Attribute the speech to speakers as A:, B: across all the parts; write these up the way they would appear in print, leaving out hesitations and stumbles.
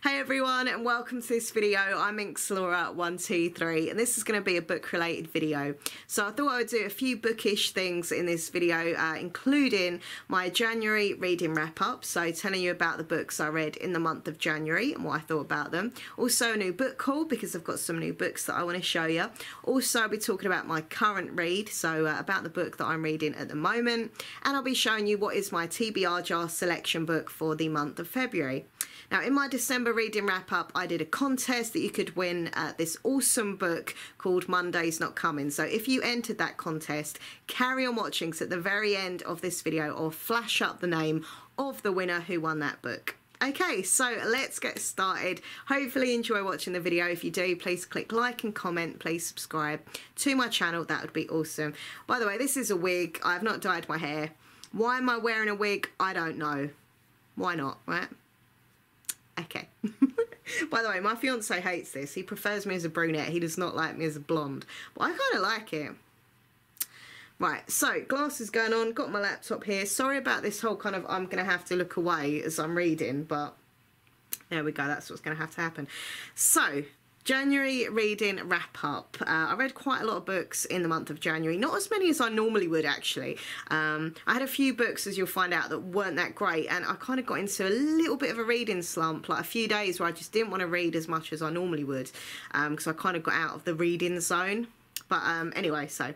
A: Hey everyone, and welcome to this video. I'm Inxlora123 and this is going to be a book related video. So I thought I would do a few bookish things in this video, including my January reading wrap up, so telling you about the books I read in the month of January and what I thought about them. Also a new book haul because I've got some new books that I want to show you. Also I'll be talking about my current read, so about the book that I'm reading at the moment, and I'll be showing you what is my TBR jar selection book for the month of February. Now, in my December reading wrap up, I did a contest that you could win this awesome book called Monday's Not Coming. So if you entered that contest, carry on watching, because at the very end of this video, I'll flash up the name of the winner who won that book. Okay, so let's get started. Hopefully enjoy watching the video. If you do, please click like and comment. Please subscribe to my channel. That would be awesome. By the way, this is a wig. I have not dyed my hair. Why am I wearing a wig? I don't know. Why not, right? Okay. By the way, my fiance hates this. He prefers me as a brunette. He does not like me as a blonde. But I kind of like it. Right, so glasses going on. Got my laptop here. Sorry about this whole kind of I'm going to have to look away as I'm reading. But there we go. That's what's going to have to happen. So January reading wrap up. I read quite a lot of books in the month of January, not as many as I normally would actually. I had a few books, as you'll find out, that weren't that great, and I kind of got into a little bit of a reading slump, like a few days where I just didn't want to read as much as I normally would, because I kind of got out of the reading zone. But anyway, so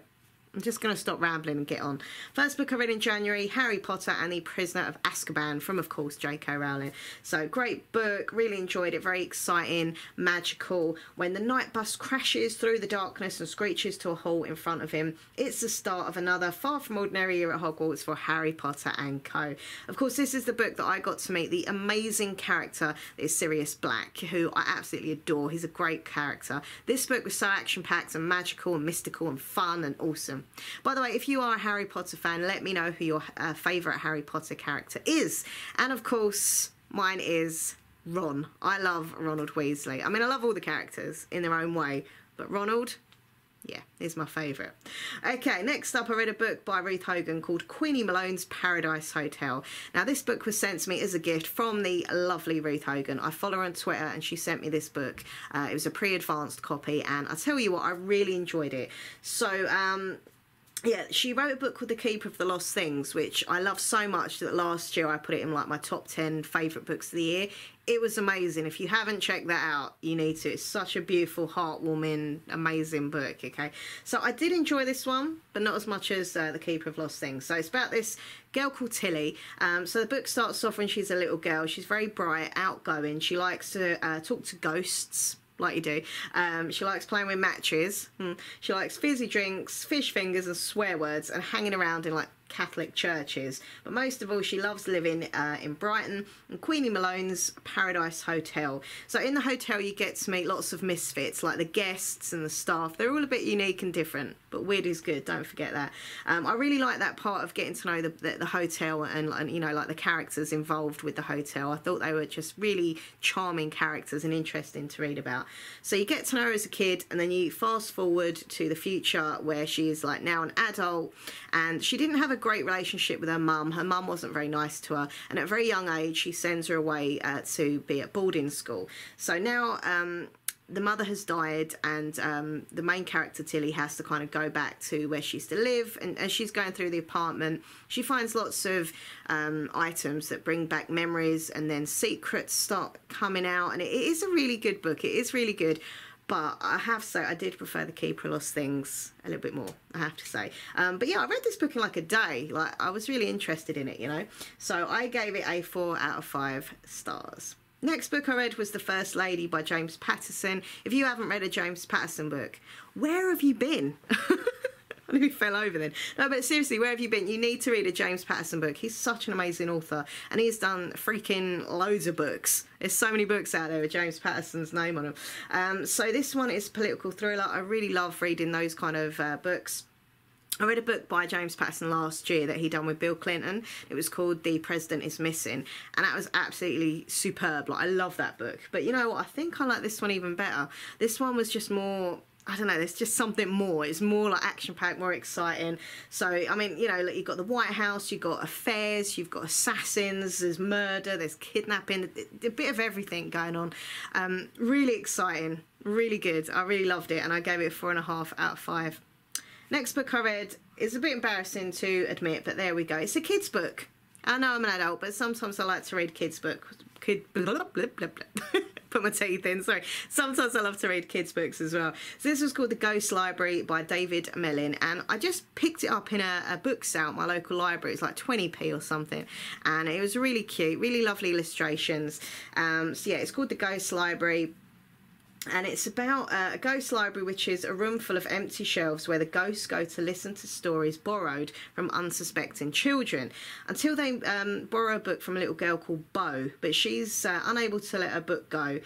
A: I'm just going to stop rambling and get on. First book I read in January, Harry Potter and the Prisoner of Azkaban, from, of course, J.K. Rowling. So, great book, really enjoyed it, very exciting, magical. When the night bus crashes through the darkness and screeches to a halt in front of him, it's the start of another far from ordinary year at Hogwarts for Harry Potter and co. Of course, this is the book that I got to meet the amazing character that is Sirius Black, who I absolutely adore. He's a great character. This book was so action-packed and magical and mystical and fun and awesome. By the way, if you are a Harry Potter fan, let me know who your favourite Harry Potter character is. And of course, mine is Ron. I love Ronald Weasley. I mean, I love all the characters in their own way, but Ronald, yeah, is my favourite. Okay, next up I read a book by Ruth Hogan called Queenie Malone's Paradise Hotel. Now, this book was sent to me as a gift from the lovely Ruth Hogan. I follow her on Twitter and she sent me this book. It was a pre-advanced copy, and I tell you what, I really enjoyed it. So, yeah, she wrote a book called The Keeper of the Lost Things, which I love so much that last year I put it in like my top 10 favourite books of the year. It was amazing. If you haven't checked that out, you need to. It's such a beautiful, heartwarming, amazing book, okay? So I did enjoy this one, but not as much as The Keeper of Lost Things. So it's about this girl called Tilly. So the book starts off when she's a little girl. She's very bright, outgoing. She likes to talk to ghosts, like you do. She likes playing with matches. She likes fizzy drinks, fish fingers and swear words, and hanging around in like Catholic churches. But most of all, she loves living in Brighton and Queenie Malone's Paradise Hotel. So in the hotel you get to meet lots of misfits, like the guests and the staff. They're all a bit unique and different, but weird is good, don't forget that. I really like that part of getting to know the hotel and you know, like the characters involved with the hotel. I thought they were just really charming characters and interesting to read about. So you get to know her as a kid, and then you fast forward to the future where she is like now an adult, and she didn't have a great relationship with her mum. Her mum wasn't very nice to her, and at a very young age she sends her away to be at boarding school. So now the mother has died, and the main character Tilly has to kind of go back to where she used to live, and as she's going through the apartment she finds lots of items that bring back memories, and then secrets start coming out, and it is a really good book. It is really good. But I have to say, I did prefer The Keeper of Lost Things a little bit more, I have to say. But yeah, I read this book in like a day. Like, I was really interested in it, you know. So I gave it a 4 out of 5 stars. Next book I read was The First Lady by James Patterson. If you haven't read a James Patterson book, where have you been? I nearly fell over then. No, but seriously, where have you been? You need to read a James Patterson book. He's such an amazing author, and he's done freaking loads of books. There's so many books out there with James Patterson's name on them. So this one is political thriller. I really love reading those kind of books. I read a book by James Patterson last year that he done with Bill Clinton. It was called The President is Missing, and that was absolutely superb. Like, I love that book. But you know what? I think I like this one even better. This one was just more I don't know, there's just something more. It's more like action-packed, more exciting. So, I mean, you know, like you've got the White House, you've got affairs, you've got assassins, there's murder, there's kidnapping, a bit of everything going on. Really exciting, really good. I really loved it, and I gave it a 4.5 out of 5. Next book I read is a bit embarrassing to admit, but there we go. It's a kid's book. I know I'm an adult, but sometimes I like to read kids' books. Put my teeth in, sorry. Sometimes I love to read kids' books as well. So this was called The Ghost Library by David Mellin, and I just picked it up in a book sale at my local library. It's like 20p or something, and it was really cute, really lovely illustrations. So yeah, it's called The Ghost Library. And it's about a ghost library, which is a room full of empty shelves where the ghosts go to listen to stories borrowed from unsuspecting children until they borrow a book from a little girl called Bo, but she's unable to let her book go.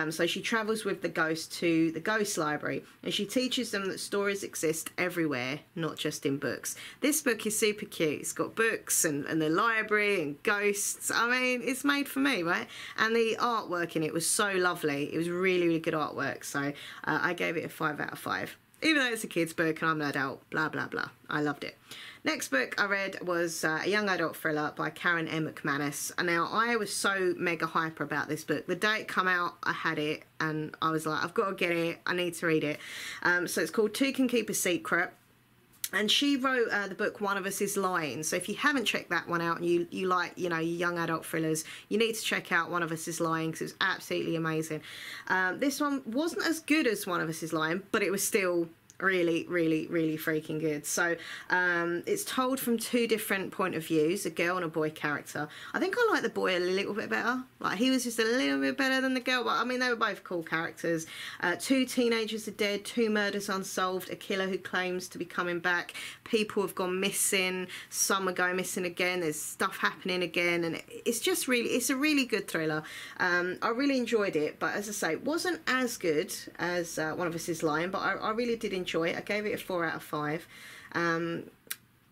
A: So she travels with the ghost to the ghost library, and she teaches them that stories exist everywhere, not just in books. This book is super cute. It's got books and the library and ghosts. I mean, it's made for me, right? And the artwork in it was so lovely. It was really, really good artwork. So I gave it a 5 out of 5, even though it's a kid's book and I'm an adult, blah blah blah. I loved it. Next book I read was a young adult thriller by Karen M. McManus, and now I was so mega hyper about this book. The day it come out, I had it and I was like, I've got to get it, I need to read it. So it's called Two Can Keep a Secret. And she wrote the book One of Us Is Lying. So if you haven't checked that one out and you like, you know, young adult thrillers, you need to check out One of Us Is Lying, because it's absolutely amazing. This one wasn't as good as One of Us Is Lying, but it was still really, really, really freaking good. So it's told from two different point of views, a girl and a boy character. I think I like the boy a little bit better. Like, he was just a little bit better than the girl, but I mean, they were both cool characters. 2 teenagers are dead, 2 murders unsolved, a killer who claims to be coming back, people have gone missing, some are going missing again, there's stuff happening again, and it's just really, it's a really good thriller. I really enjoyed it, but as I say, it wasn't as good as One of Us Is Lying, but I really did enjoy it. I gave it a 4 out of 5.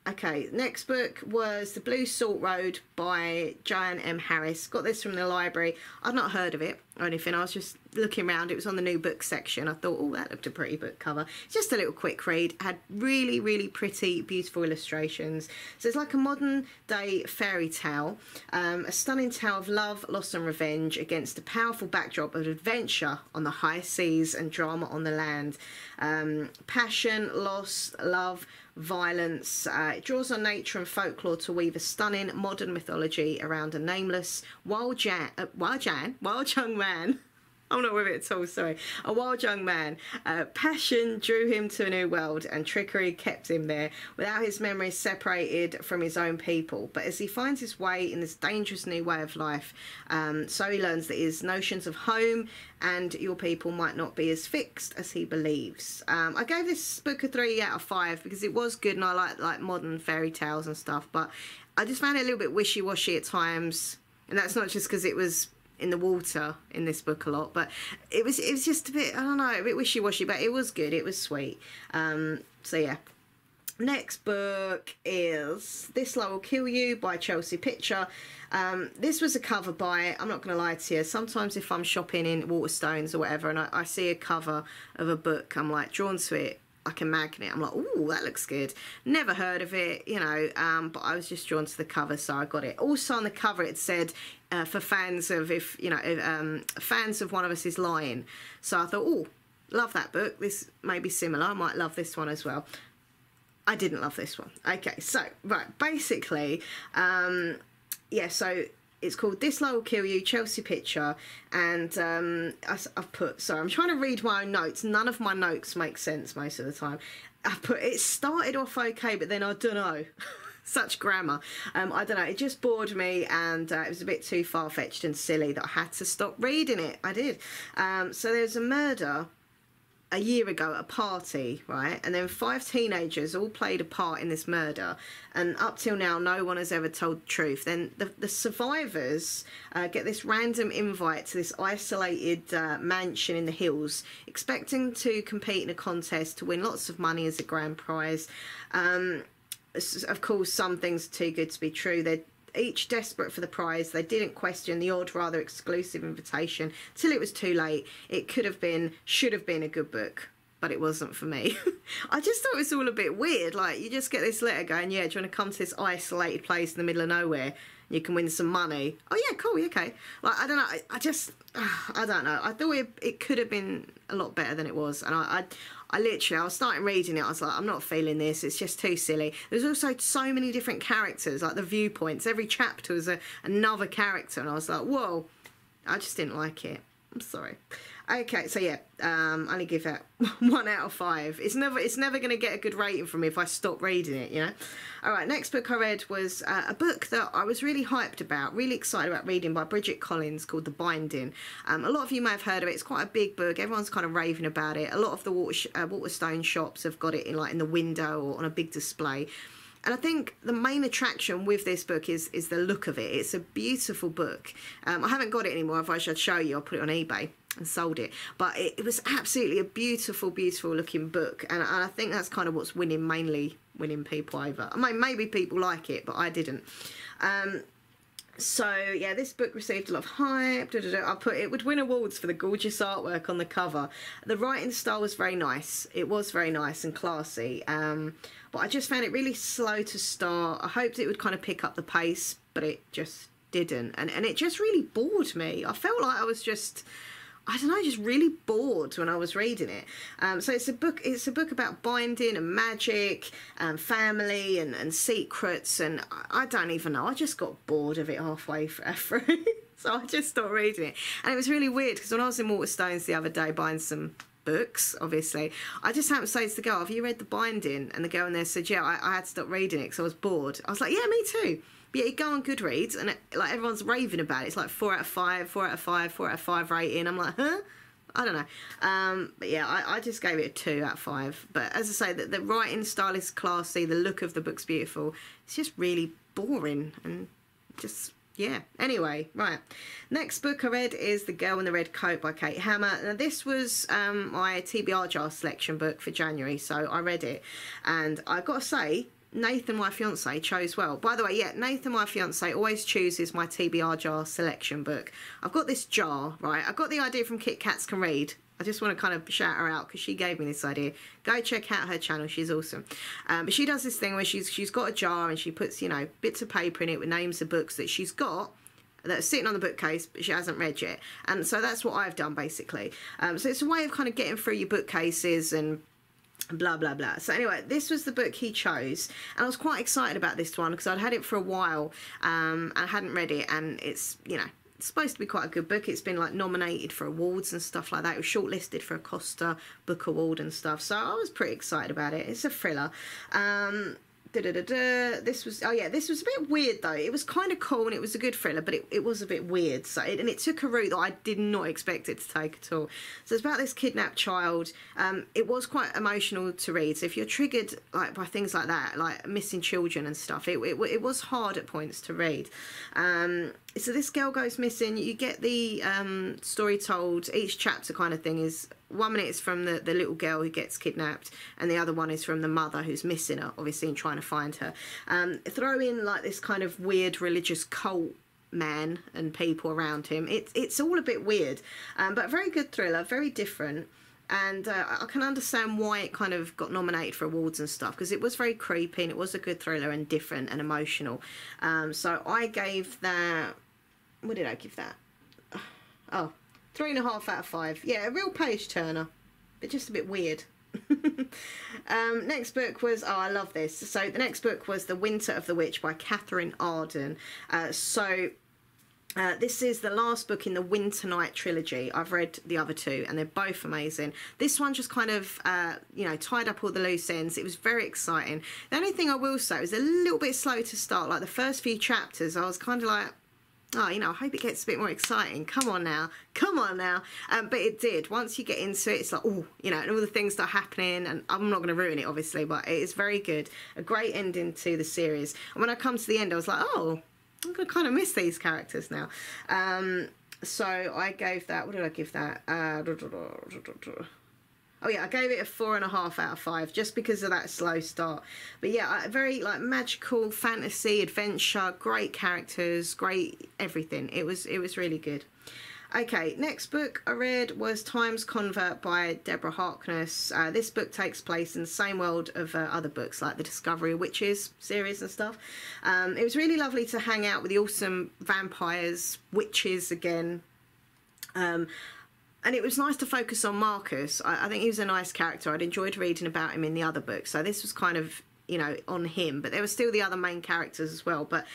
A: Okay, next book was The Blue Salt Road by Joanne M. Harris. Got this from the library. I'd not heard of it or anything. I was just looking around. It was on the new book section. I thought, oh, that looked a pretty book cover. Just a little quick read. Had really, really pretty, beautiful illustrations. So it's like a modern day fairy tale. A stunning tale of love, loss and revenge against a powerful backdrop of adventure on the high seas and drama on the land. Passion, loss, love, violence. It draws on nature and folklore to weave a stunning modern mythology around a nameless wild young man. I'm not with it at all, sorry. A wild young man. Passion drew him to a new world, and trickery kept him there, without his memories separated from his own people. But as he finds his way in this dangerous new way of life, so he learns that his notions of home and your people might not be as fixed as he believes. I gave this book a 3 out of 5 because it was good, and I like modern fairy tales and stuff, but I just found it a little bit wishy-washy at times, and that's not just because it was in the water in this book a lot, but it was just a bit, I don't know, a bit wishy-washy, but it was good, it was sweet. So yeah. Next book is This Love Will Kill You by Chelsea Pitcher. This was a cover by, I'm not going to lie to you, sometimes if I'm shopping in Waterstones or whatever and I see a cover of a book, I'm like drawn to it like a magnet. I'm like, oh, that looks good. Never heard of it, you know, but I was just drawn to the cover, so I got it. Also on the cover it said for fans of, fans of One of Us Is Lying. So I thought, oh, love that book. This may be similar. I might love this one as well. I didn't love this one. Okay, so, right, basically, yeah, so it's called This Love Will Kill You, Chelsea Pitcher, and I've put, sorry, I'm trying to read my own notes. None of my notes make sense most of the time. I've put, it started off okay, but then I don't know. Such grammar. I don't know, it just bored me, and it was a bit too far-fetched and silly that I had to stop reading it. I did. So there's a murder a year ago at a party, right? And then 5 teenagers all played a part in this murder, and up till now no one has ever told the truth. Then the survivors get this random invite to this isolated mansion in the hills, expecting to compete in a contest to win lots of money as a grand prize. Of course, some things are too good to be true. They're each desperate for the prize. They didn't question the odd, rather exclusive invitation till it was too late. It could have been, should have been a good book, but it wasn't for me. I just thought it was all a bit weird. Like, you just get this letter going, yeah, do you want to come to this isolated place in the middle of nowhere? You can win some money. Oh, yeah, cool, okay. Like, I don't know. I don't know. I thought it could have been a lot better than it was. And I was starting reading it. I was like, I'm not feeling this. It's just too silly. There's also so many different characters, like the viewpoints. Every chapter was another character. And I was like, whoa, I just didn't like it. I'm sorry. Okay, so yeah, only give that 1 out of 5. It's never going to get a good rating from me if I stop reading it, you know. All right, next book I read was a book that I was really hyped about, really excited about reading, by Bridget Collins, called The Binding. A lot of you may have heard of it. It's quite a big book. Everyone's kind of raving about it. A lot of the Waterstone shops have got it in the window or on a big display. And I think the main attraction with this book is the look of it. It's a beautiful book. I haven't got it anymore. If I should show you, I'll put it on eBay and sold it. But it was absolutely a beautiful, beautiful looking book. And I think that's kind of what's mainly winning people over. I mean, maybe people like it, but I didn't. So yeah, this book received a lot of hype. I put it would win awards for the gorgeous artwork on the cover. The writing style was very nice. It was very nice and classy. But I just found it really slow to start. I hoped it would kind of pick up the pace, but it just didn't. And it just really bored me. I felt like I was just, I don't know, just really bored when I was reading it. So it's a book about binding and magic and family and secrets, and I don't even know. I just got bored of it halfway through. So I just stopped reading it. And it was really weird because when I was in Waterstones the other day buying some books, obviously, I just happened to say to the girl, have you read The Binding? And the girl in there said, yeah, I had to stop reading it because I was bored. I was like, yeah, me too. But yeah, you go on Goodreads and like everyone's raving about it. It's like 4 out of 5, 4 out of 5, 4 out of 5 rating. I'm like, huh? I don't know. But yeah, I just gave it a 2 out of 5. But as I say, the writing style is classy. The look of the book's beautiful. It's just really boring and just, yeah. Anyway, right. Next book I read is The Girl in the Red Coat by Kate Hammer. Now, this was my TBR jar selection book for January, so I read it. And I've got to say, Nathan, my fiance, chose well. By the way, yeah, Nathan, my fiance, always chooses my TBR jar selection book. I've got this jar, right? I got the idea from Kit Kats Can Read. I just want to kind of shout her out because she gave me this idea. Go check out her channel. She's awesome. But she does this thing where she's got a jar and she puts, you know, bits of paper in it with names of books that she's got that are sitting on the bookcase but she hasn't read yet. And so that's what I've done, basically. So it's a way of kind of getting through your bookcases and blah blah blah. So anyway, this was the book he chose, and I was quite excited about this one because I'd had it for a while and I hadn't read it, and it's, you know, it's supposed to be quite a good book. It's been like nominated for awards and stuff like that. It was shortlisted for a Costa Book Award and stuff, so I was pretty excited about it. It's a thriller. This was, oh yeah, this was a bit weird though. It was kind of cool and it was a good thriller, but it was a bit weird. So it took a route that I did not expect it to take at all. So it's about this kidnapped child. It was quite emotional to read. So if you're triggered like by things like that, like missing children and stuff, it was hard at points to read. So this girl goes missing. You get the story told. Each chapter kind of thing is 1 minute is from the little girl who gets kidnapped, and the other one is from the mother who's missing her, obviously, and trying to find her. Throw in like this kind of weird religious cult man and people around him. It's all a bit weird, but a very good thriller, very different. And I can understand why it kind of got nominated for awards and stuff, because it was very creepy and it was a good thriller and different and emotional. So I gave that, what did I give that? Oh, 3.5 out of 5. Yeah, a real page turner, but just a bit weird. Next book was, oh, I love this. So the next book was The Winter of the Witch by Catherine Arden. This is the last book in the Winter Night trilogy. I've read the other two and they're both amazing. This one just kind of, you know, tied up all the loose ends. It was very exciting. The only thing I will say was a little bit slow to start. Like the first few chapters, I was kind of like, oh, you know, I hope it gets a bit more exciting. Come on now. Come on now. But it did. Once you get into it, it's like, oh, you know, and all the things that are happening. And I'm not going to ruin it, obviously, but it is very good. A great ending to the series. And when I come to the end, I was like, oh, I'm going to kind of miss these characters now. So I gave that, what did I give that? Oh yeah, I gave it a 4.5 out of 5 just because of that slow start. But yeah, very like magical fantasy adventure, great characters, great everything. It was really good. Okay, next book I read was Time's Convert by Deborah Harkness. This book takes place in the same world of other books like the Discovery of Witches series and stuff. It was really lovely to hang out with the awesome vampires, witches again. And it was nice to focus on Marcus. I think he was a nice character. I'd enjoyed reading about him in the other books. So this was kind of, you know, on him. But there were still the other main characters as well. But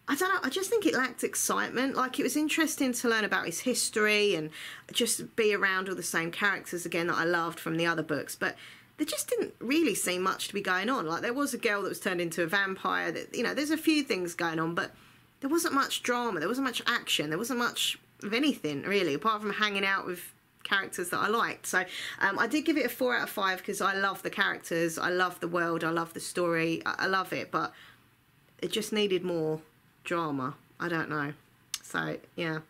A: I don't know, I just think it lacked excitement. Like, it was interesting to learn about his history and just be around all the same characters again that I loved from the other books. But there just didn't really seem much to be going on. Like, there was a girl that was turned into a vampire. That, you know, there's a few things going on, but there wasn't much drama. There wasn't much action. There wasn't much of anything, really, apart from hanging out with characters that I liked. So I did give it a 4 out of 5 because I love the characters. I love the world. I love the story. I love it, but it just needed more drama. I don't know. So yeah.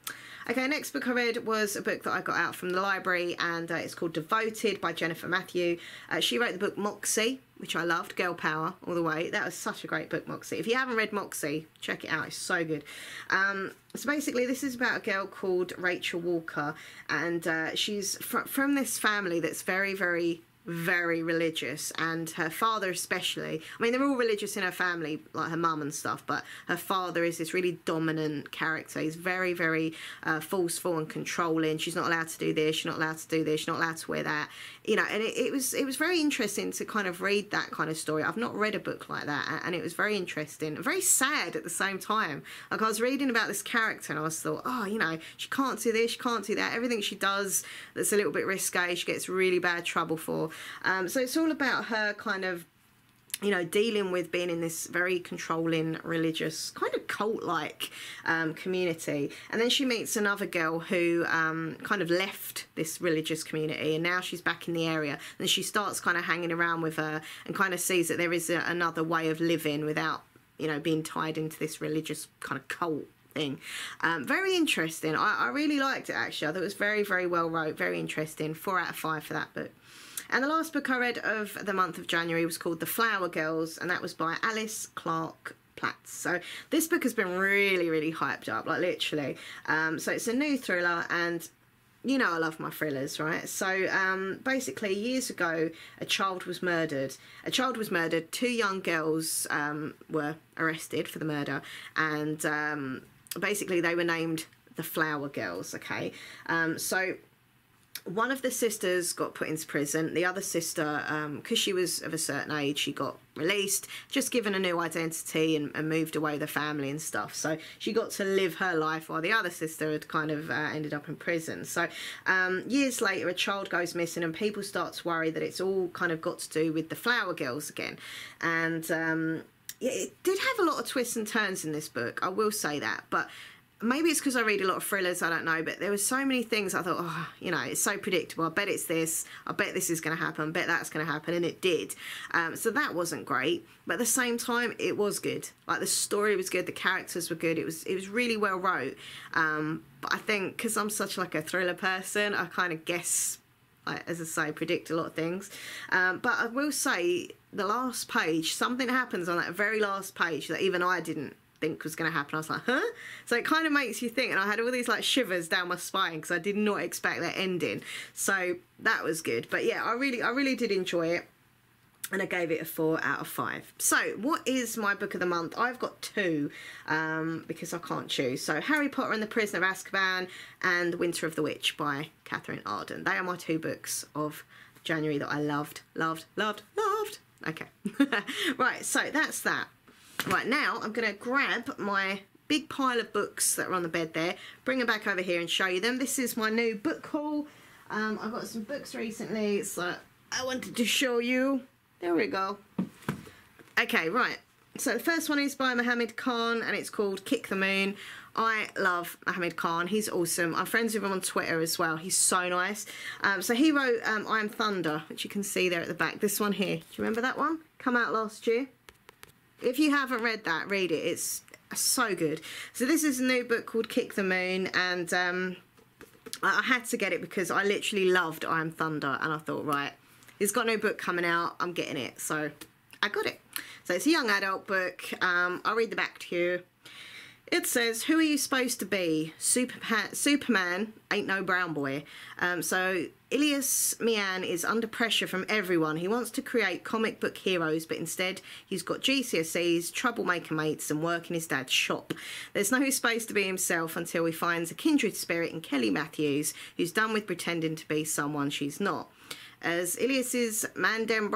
A: Okay, next book I read was a book that I got out from the library, and it's called Devoted by Jennifer Matthew. She wrote the book Moxie, which I loved. Girl power all the way. That was such a great book, Moxie. If you haven't read Moxie, check it out. It's so good. So basically this is about a girl called Rachel Walker, and she's from this family that's very, very, very religious, and her father especially. I mean, they're all religious in her family, like her mum and stuff, but her father is this really dominant character. He's very, very forceful and controlling. She's not allowed to do this, she's not allowed to do this, she's not allowed to wear that, you know. And it was very interesting to kind of read that kind of story. I've not read a book like that, and it was very interesting, very sad at the same time. Like, I was reading about this character and I was thought, oh, you know, she can't do this, she can't do that. Everything she does that's a little bit risque, she gets really bad trouble for. So it's all about her kind of, you know, dealing with being in this very controlling, religious, kind of cult-like community. And then she meets another girl who kind of left this religious community, and now she's back in the area. And she starts kind of hanging around with her and kind of sees that there is another way of living without, you know, being tied into this religious kind of cult thing. Very interesting. I really liked it, actually. I thought it was very, very well wrote, very interesting. 4 out of 5 for that book. And the last book I read of the month of January was called The Flower Girls, and that was by Alice Clark Platts. So this book has been really, really hyped up, like literally. So it's a new thriller, and you know I love my thrillers, right? So basically years ago a child was murdered. 2 young girls were arrested for the murder, and basically they were named the Flower Girls, okay? So one of the sisters got put into prison. The other sister, because she was of a certain age, she got released, just given a new identity, and moved away with her family and stuff. So she got to live her life while the other sister had kind of ended up in prison. So years later, a child goes missing, and people start to worry that it's all kind of got to do with the Flower Girls again. And yeah, it did have a lot of twists and turns in this book, I will say that. But maybe it's because I read a lot of thrillers, I don't know, but there were so many things I thought, oh, you know, it's so predictable. I bet it's this. I bet this is going to happen. I bet that's going to happen. And it did. So that wasn't great. But at the same time, it was good. Like, the story was good. The characters were good. It was really well wrote. But I think because I'm such like a thriller person, I kind of guess, like, as I say, predict a lot of things. But I will say the last page, something happens on that very last page that even I didn't think was going to happen. I was like, huh? So it kind of makes you think, and I had all these like shivers down my spine because I did not expect that ending. So that was good. But yeah, I really did enjoy it, and I gave it a 4 out of 5. So what is my book of the month? I've got 2 because I can't choose. So Harry Potter and the Prisoner of Azkaban and The Winter of the Witch by Catherine Arden. They are my 2 books of January that I loved. Okay. Right, so that's that. Right, now I'm going to grab my big pile of books that are on the bed there, bring them back over here and show you them. This is my new book haul. I've got some books recently, so I wanted to show you. There we go. Okay, right. So the first one is by Mohammed Khan, and it's called Kick the Moon. I love Mohammed Khan. He's awesome. I'm friends with him on Twitter as well. He's so nice. So he wrote I Am Thunder, which you can see there at the back. This one here. Do you remember that one? Come out last year. If you haven't read that, read it. It's so good. So this is a new book called Kick the Moon, and I had to get it because I literally loved I Am Thunder, and I thought, right, he's got a new book coming out, I'm getting it. So I got it. So it's a young adult book. I'll read the back to you. It says, who are you supposed to be? Superman ain't no brown boy. So Ilias Mian is under pressure from everyone. He wants to create comic book heroes, but instead he's got GCSEs, troublemaker mates, and work in his dad's shop. There's no space to be himself until he finds a kindred spirit in Kelly Matthews, who's done with pretending to be someone she's not. As Ilias's Mandem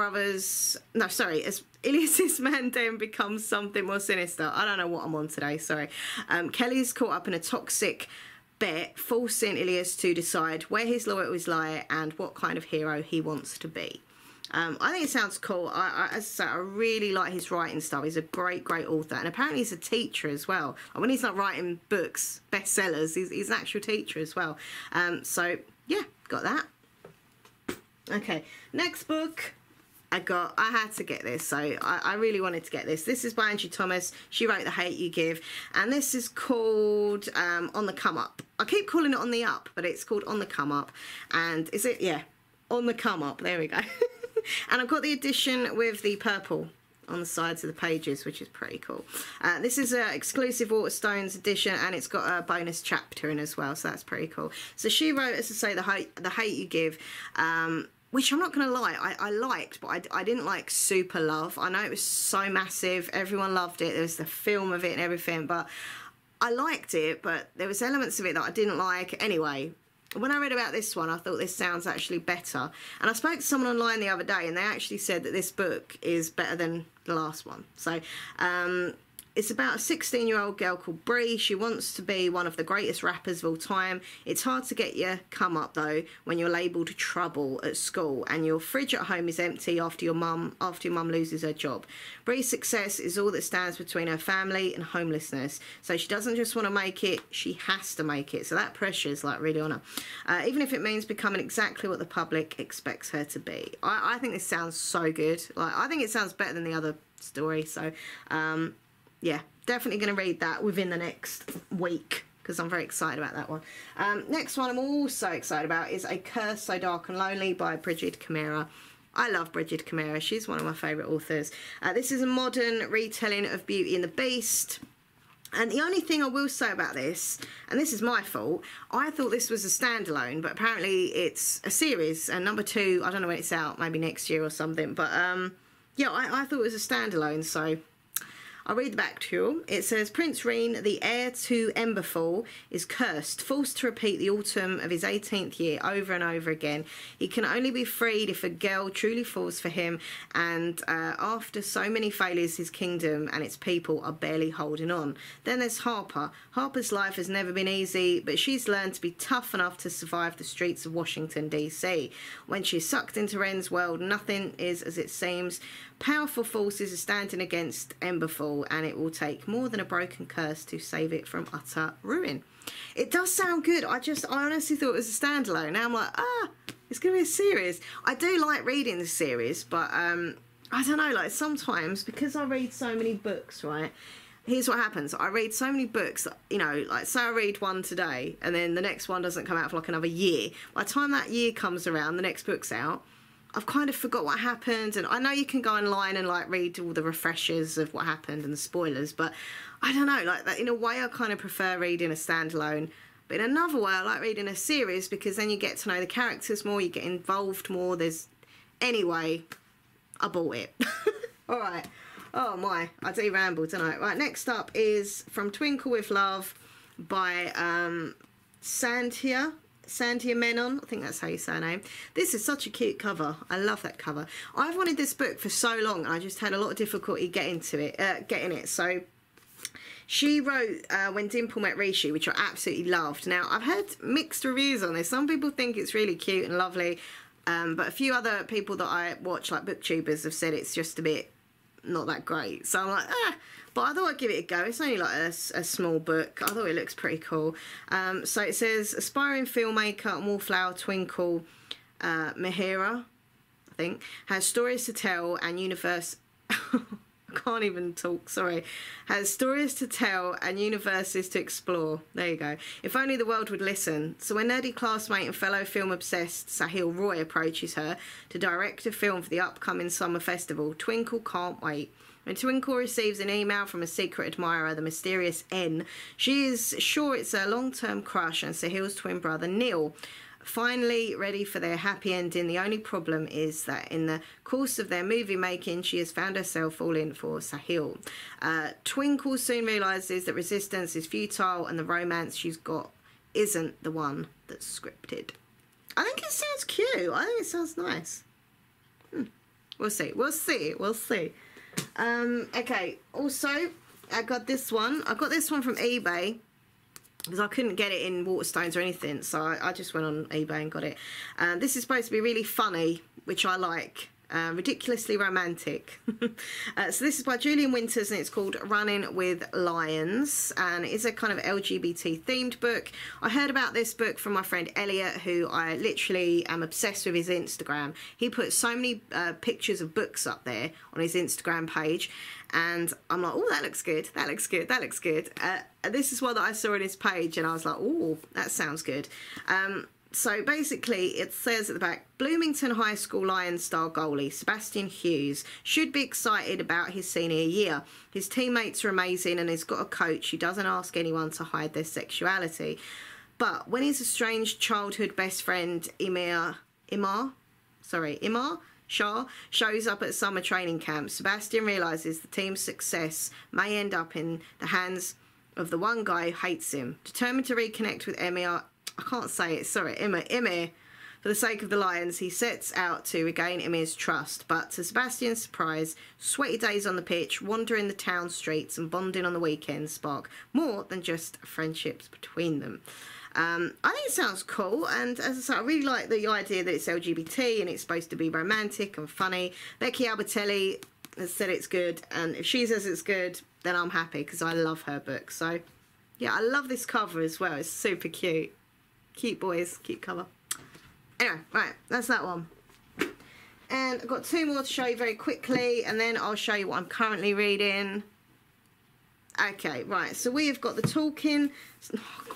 A: becomes something more sinister. I don't know what I'm on today, sorry. Kelly's caught up in a toxic bet, forcing Ilias to decide where his loyalties lie and what kind of hero he wants to be. I think it sounds cool. As I say, I really like his writing style. He's a great author, and apparently he's a teacher as well. And when he's not writing books, bestsellers, he's an actual teacher as well. So yeah, got that. Okay, next book I had to get this, so I really wanted to get this. This is by Angie Thomas. She wrote The Hate U Give, and this is called On the Come Up. I keep calling it On the Up, but it's called On the Come Up. And is it? Yeah, On the Come Up. There we go. And I've got the edition with the purple on the sides of the pages, which is pretty cool. This is an exclusive Waterstones edition, and it's got a bonus chapter in as well, so that's pretty cool. So she wrote, as I say, The Hate U Give, which I'm not going to lie, I liked, but I didn't like super love. I know it was so massive, everyone loved it, there was the film of it and everything, but I liked it, but there was elements of it that I didn't like. Anyway, when I read about this one, I thought this sounds actually better. And I spoke to someone online the other day, and they actually said that this book is better than the last one. So, it's about a 16-year-old girl called Bree. She wants to be one of the greatest rappers of all time. It's hard to get your come up, though, when you're labelled trouble at school and your fridge at home is empty after your mum loses her job. Bree's success is all that stands between her family and homelessness. So she doesn't just want to make it, she has to make it. So that pressure is like really on her. Even if it means becoming exactly what the public expects her to be. I think this sounds so good. Like, I think it sounds better than the other story. So, yeah, definitely going to read that within the next week because I'm very excited about that one. Next one I'm also excited about is A Curse So Dark and Lonely by Bridget Camara. I love Bridget Camara. She's one of my favourite authors. This is a modern retelling of Beauty and the Beast. And the only thing I will say about this, and this is my fault, I thought this was a standalone, but apparently it's a series. And number 2, I don't know when it's out, maybe next year or something. But yeah, I thought it was a standalone, so I'll read the back to you. It says, Prince Reen, the heir to Emberfall, is cursed, forced to repeat the autumn of his 18th year over and over again. He can only be freed if a girl truly falls for him, and after so many failures, his kingdom and its people are barely holding on. Then there's Harper. Harper's life has never been easy, but she's learned to be tough enough to survive the streets of Washington, D.C. When she's sucked into Ren's world, nothing is as it seems. Powerful forces are standing against Emberfall, and it will take more than a broken curse to save it from utter ruin. It does sound good. I honestly thought it was a standalone. Now I'm like, it's going to be a series. I do like reading the series, but I don't know, like sometimes, because I read so many books, right? Here's what happens. I read so many books, you know, like say I read one today, and then the next one doesn't come out for like another year. By the time that year comes around, the next book's out, I've kind of forgot what happened, and I know you can go online and like read all the refreshers of what happened and the spoilers, but I don't know, like that in a way I kind of prefer reading a standalone, but in another way I like reading a series because then you get to know the characters more, you get involved more. Anyway, I bought it. All right. Oh my, I do ramble tonight. Right, next up is From Twinkle with Love by Santia Menon, I think that's how you say her name. This is such a cute cover. I love that cover. I've wanted this book for so long, and I just had a lot of difficulty getting it. So she wrote When Dimple Met Rishi, which I absolutely loved. Now, I've had mixed reviews on this. Some people think it's really cute and lovely, but a few other people that I watch, like booktubers, have said it's just a bit not that great. So I'm like, but I thought I'd give it a go. It's only like a small book. I thought it looks pretty cool. So it says, aspiring filmmaker and wallflower Twinkle Mehera, I think, has stories to tell and I can't even talk, sorry. Has stories to tell and universes to explore. There you go. If only the world would listen. So when nerdy classmate and fellow film-obsessed Sahil Roy approaches her to direct a film for the upcoming summer festival, Twinkle can't wait. When Twinkle receives an email from a secret admirer, the mysterious N, she is sure it's a long-term crush on Sahil's twin brother Neil. Finally ready for their happy ending, the only problem is that in the course of their movie making, she has found herself falling for Sahil. Twinkle soon realises that resistance is futile and the romance she's got isn't the one that's scripted. I think it sounds cute. I think it sounds nice. We'll see. We'll see. We'll see. Okay, also, I got this one. I got this one from eBay, because I couldn't get it in Waterstones or anything, so I just went on eBay and got it. This is supposed to be really funny, which I like. Ridiculously romantic. So this is by Julian Winters and it's called Running with Lions, and it's a kind of LGBT themed book. I heard about this book from my friend Elliot, who I literally am obsessed with his Instagram. He puts so many pictures of books up there on his Instagram page, and I'm like, oh, that looks good, that looks good, that looks good. This is one that I saw on his page and I was like, oh, that sounds good. So basically it says at the back, Bloomington High School Lions star goalie Sebastian Hughes should be excited about his senior year. His teammates are amazing and he's got a coach who doesn't ask anyone to hide their sexuality. But when his estranged childhood best friend Imar Shah shows up at summer training camp, Sebastian realises the team's success may end up in the hands of the one guy who hates him. Determined to reconnect with Emir, I can't say it, sorry, Emir, for the sake of the Lions, he sets out to regain Emir's trust, but to Sebastian's surprise, sweaty days on the pitch, wandering the town streets and bonding on the weekends spark more than just friendships between them. I think it sounds cool, and as I say, I really like the idea that it's LGBT and it's supposed to be romantic and funny. Becky Albertelli has said it's good, and if she says it's good, then I'm happy because I love her book. So yeah, I love this cover as well. It's super cute. Cute boys, cute cover. Anyway, right, that's that one. And I've got two more to show you very quickly, and then I'll show you what I'm currently reading. Okay, right, so we have got the Talking...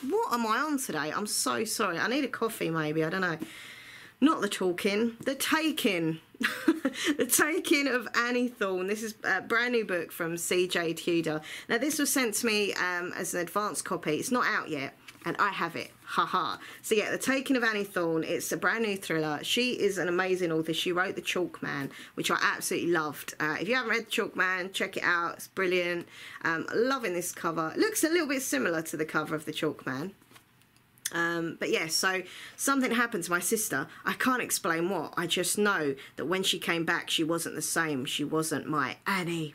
A: What am I on today? I'm so sorry. I need a coffee, maybe. I don't know. Not the Talking. The Taking. The Taking of Annie Thorne. This is a brand new book from C.J. Tudor. Now, this was sent to me as an advance copy. It's not out yet, and I have it. Haha. So yeah, The Taking of Annie Thorne. It's a brand new thriller. She is an amazing author. She wrote The Chalk Man, which I absolutely loved. If you haven't read The Chalk Man, check it out. It's brilliant. Loving this cover. It looks a little bit similar to the cover of The Chalk Man. But yeah, so something happened to my sister. I can't explain what. I just know that when she came back, she wasn't the same. She wasn't my Annie.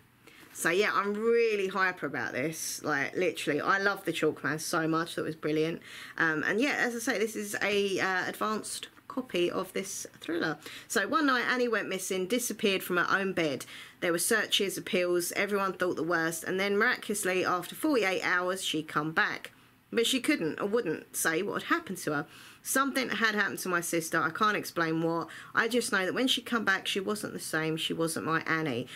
A: So yeah, I'm really hyper about this. Like, literally, I love The Chalk Man so much. That was brilliant. And yeah, as I say, this is a advanced copy of this thriller. So one night, Annie went missing, disappeared from her own bed. There were searches, appeals, everyone thought the worst. And then miraculously, after 48 hours, she'd come back. But she couldn't or wouldn't say what had happened to her. Something had happened to my sister. I can't explain what. I just know that when she come back, she wasn't the same. She wasn't my Annie.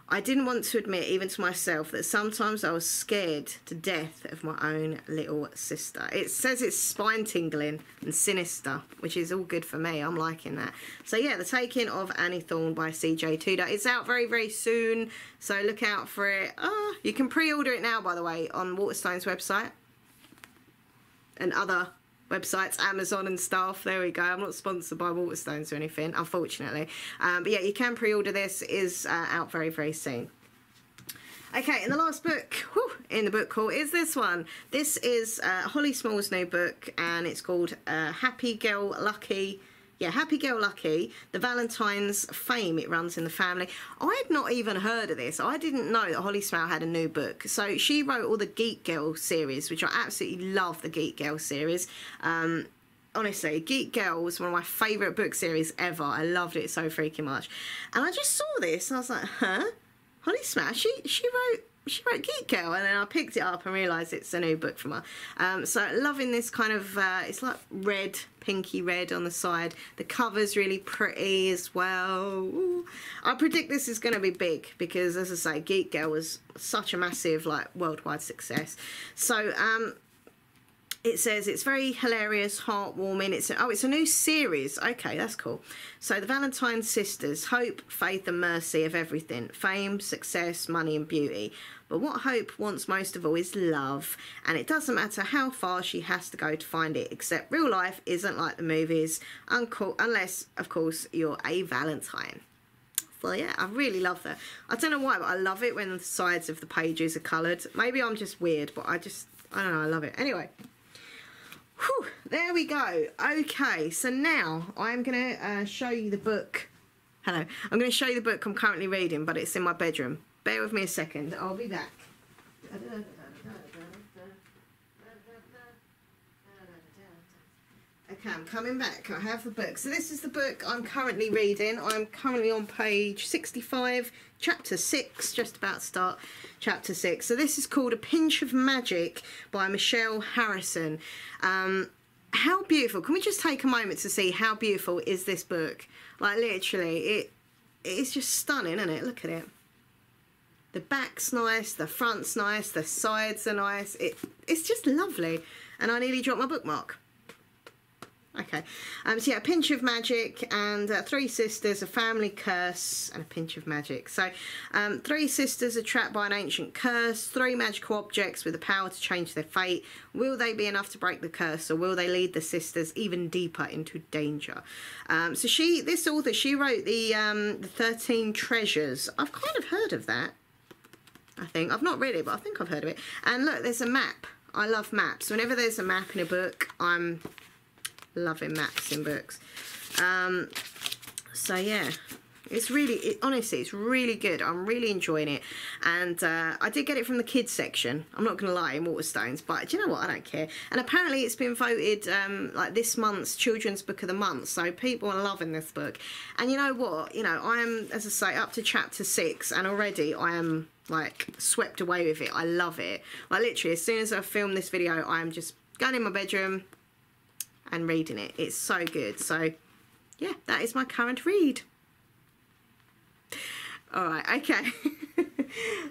A: I didn't want to admit, even to myself, that sometimes I was scared to death of my own little sister. It says it's spine-tingling and sinister, which is all good for me. I'm liking that. So yeah, The Taking of Annie Thorne by C.J. Tudor. It's out very, very soon, so look out for it. You can pre-order it now, by the way, on Waterstone's website and other websites, Amazon and stuff. There we go. I'm not sponsored by Waterstones or anything, unfortunately. But yeah, you can pre-order this. It is out very, very soon. Okay, and the last book in the book haul is this one. This is Holly Small's new book, and it's called Happy Girl Lucky. Yeah, Happy Girl Lucky, the Valentine's Fame It Runs in the Family. I had not even heard of this. I didn't know that Holly Small had a new book. So she wrote all the Geek Girl series, which I absolutely love, the Geek Girl series. Honestly, Geek Girl was one of my favourite book series ever. I loved it so freaking much. And I just saw this and I was like, huh? Holly Small, she wrote Geek Girl, and then I picked it up and realised it's a new book from her. So loving this kind of, it's like red, pinky red on the side. The cover's really pretty as well. Ooh. I predict this is going to be big because, as I say, Geek Girl was such a massive, like, worldwide success. So, it says it's very hilarious, heartwarming. It's a new series. Okay, that's cool. So the Valentine sisters: hope, faith and mercy of everything, fame, success, money and beauty. But what Hope wants most of all is love, and it doesn't matter how far she has to go to find it, except real life isn't like the movies, unless of course you're a Valentine. So yeah, I really love that. I don't know why, but I love it when the sides of the pages are coloured. Maybe I'm just weird, but I don't know, I love it. Anyway. Whew, there we go. Okay, so now I'm going to show you the book. Hello. I'm going to show you the book I'm currently reading, but it's in my bedroom. Bear with me a second. I'll be back. Okay, I'm coming back. I have the book. So this is the book I'm currently reading. I'm currently on page 65, chapter 6, just about to start chapter 6. So this is called A Pinch of Magic by Michelle Harrison. How beautiful. Can we just take a moment to see how beautiful is this book? Like literally, it's just stunning, isn't it? Look at it. The back's nice, the front's nice, the sides are nice. It's just lovely. And I nearly dropped my bookmark. Okay, so yeah, a pinch of magic and three sisters, a family curse and a pinch of magic. So three sisters are trapped by an ancient curse, three magical objects with the power to change their fate. Will they be enough to break the curse, or will they lead the sisters even deeper into danger? So this author, she wrote the 13 Treasures. I've kind of heard of that, I think. I've not read it, but I think I've heard of it. And look, there's a map. I love maps. Whenever there's a map in a book, I'm loving maps in books. So yeah, honestly, it's really good. I'm really enjoying it. And I did get it from the kids section, I'm not gonna lie, in Waterstones, but do you know what, I don't care. And apparently it's been voted like this month's children's book of the month, so people are loving this book. And you know what, I am, as I say, up to chapter 6, and already I am like swept away with it. I love it. Like literally, as soon as I film this video, I am just going in my bedroom and reading it. It's so good. So yeah, that is my current read. Alright, okay.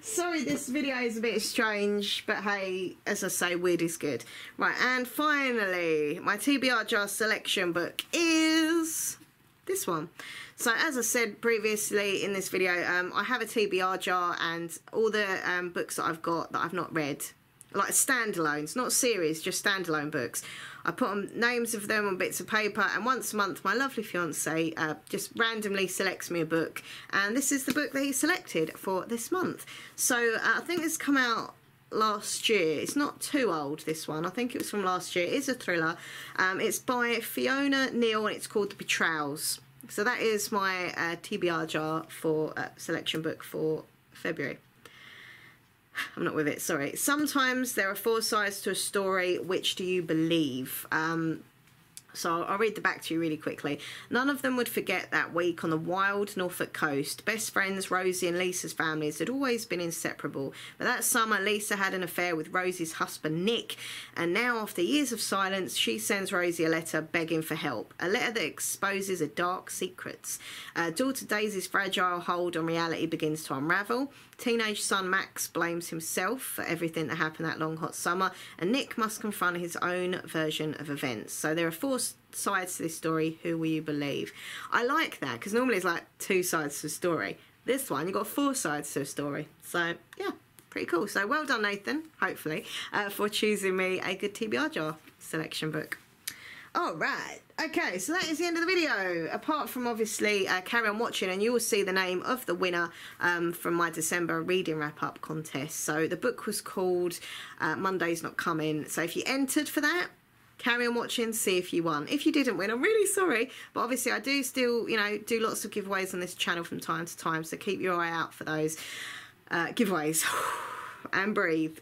A: Sorry this video is a bit strange, but hey, as I say, weird is good. Right, and finally, my TBR jar selection book is this one. So as I said previously in this video, I have a TBR jar, and all the books that I've got that I've not read, like standalones, not series, just standalone books, I put on names of them on bits of paper, and once a month my lovely fiance just randomly selects me a book, and this is the book that he selected for this month. So I think this come out last year. It's not too old, this one. I think it was from last year. It is a thriller. It's by Fiona Neal, and it's called The Betrayals. So that is my TBR jar for selection book for February. I'm not with it, sorry. Sometimes there are 4 sides to a story. Which do you believe? So I'll read the back to you really quickly. None of them would forget that week on the wild Norfolk coast. Best friends Rosie and Lisa's families had always been inseparable. But that summer, Lisa had an affair with Rosie's husband, Nick. And now, after years of silence, she sends Rosie a letter begging for help. A letter that exposes a dark secrets. Daughter Daisy's fragile hold on reality begins to unravel. Teenage son Max blames himself for everything that happened that long hot summer, and Nick must confront his own version of events. So there are 4 sides to this story. Who will you believe? I like that, because normally it's like 2 sides to a story. This one, you've got 4 sides to a story. So yeah, pretty cool. So well done, Nathan, hopefully, for choosing me a good TBR jar selection book. Alright, okay, so that is the end of the video. Apart from obviously carry on watching, and you will see the name of the winner from my December reading wrap-up contest. So the book was called Monday's Not Coming. So if you entered for that, carry on watching, see if you won. If you didn't win, I'm really sorry, but obviously I do still, do lots of giveaways on this channel from time to time, so keep your eye out for those giveaways. And breathe.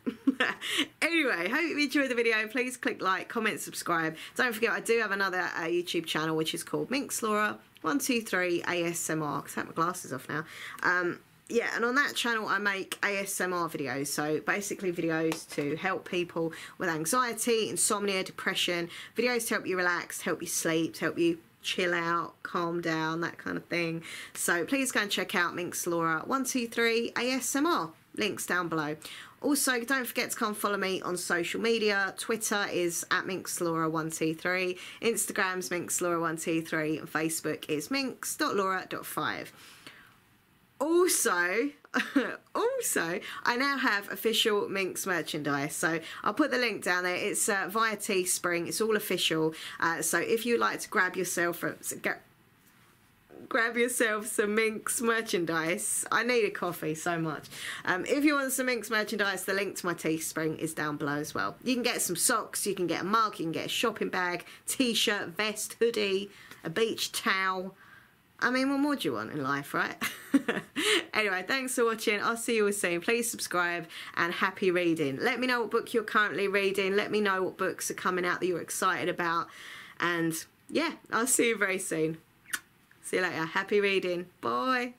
A: Anyway, hope you enjoyed the video. Please click like, comment, subscribe. Don't forget, I do have another YouTube channel which is called Minxlaura123 ASMR, because I have my glasses off now. Yeah, and on that channel I make ASMR videos, so basically videos to help people with anxiety, insomnia, depression, videos to help you relax, to help you sleep, to help you chill out, calm down, that kind of thing. So please go and check out Minxlaura123 ASMR. Links down below. Also, don't forget to come follow me on social media. Twitter is @minxlaura123, Instagram's minxlaura123, and Facebook is minx.laura.5. Also, I now have official Minx merchandise, so I'll put the link down there. It's via Teespring. It's all official. So if you'd like to grab yourself some Minx merchandise, I need a coffee so much. If you want some Minx merchandise, the link to my Teespring is down below as well. You can get some socks, you can get a mug, you can get a shopping bag, t-shirt, vest, hoodie, a beach towel. I mean, what more do you want in life, right? Anyway, thanks for watching. I'll see you all soon. Please subscribe and happy reading. Let me know what book you're currently reading. Let me know what books are coming out that you're excited about. And yeah, I'll see you very soon. See you later. Happy reading. Bye.